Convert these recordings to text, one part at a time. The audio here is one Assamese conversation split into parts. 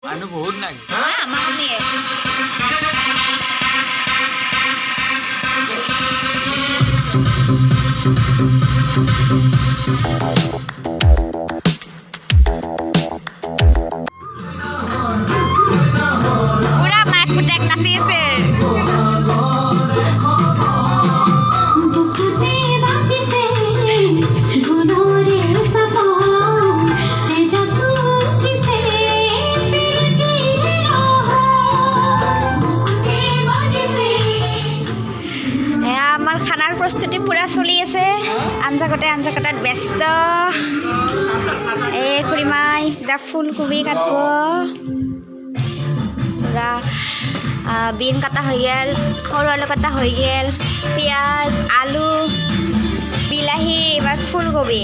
মানুহ বহুত নাই আমাৰ নিয়ে পুৰা মাইক ফুটাক নাচি আছে আমাৰ খানাৰ প্ৰস্তুতি পুৰা চলি আছে আঞ্জা কটাত ব্যস্ত এই খুৰীমাই এতিয়া ফুলকবি কাটব পুৰা বিন কাটা হৈ গেল সৰু আলু কাটা হৈ গেল পিঁয়াজ আলু বিলাহী এবাৰ ফুলকবি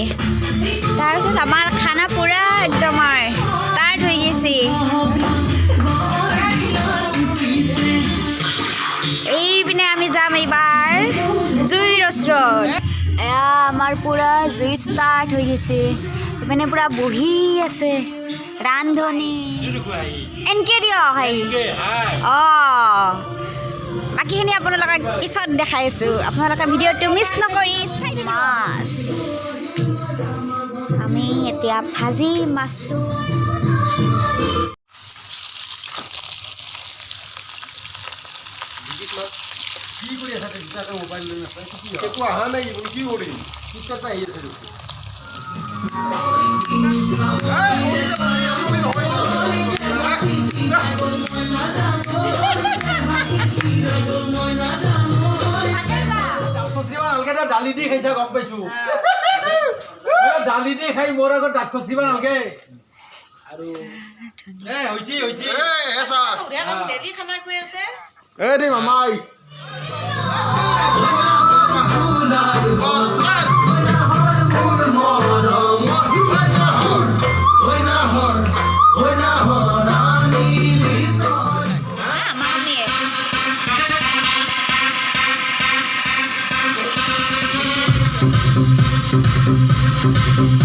তাৰপিছত আমাৰ খানা পুৰা একদম ষ্টাৰ্ট হৈ গৈছে এইপিনে আমি যাম এইবাৰ জুইৰ ওচৰত এয়া আমাৰ পুৰা জুই ষ্টাৰ্ট হৈ গৈছে ইপিনে পুৰা বহি আছে ৰান্ধনি এনকে দিয়ক অঁ বাকীখিনি আপোনালোকক পিছত দেখাই আছোঁ আপোনালোকে ভিডিঅ'টো মিছ নকৰি মাছ আমি এতিয়া ভাজি মাছটো দালি দি খাইছা গম পাইছো দালি দি খাই মোৰ আগত দাঁত খচিব নালাগে আৰু হৈছে মামাই Thank you.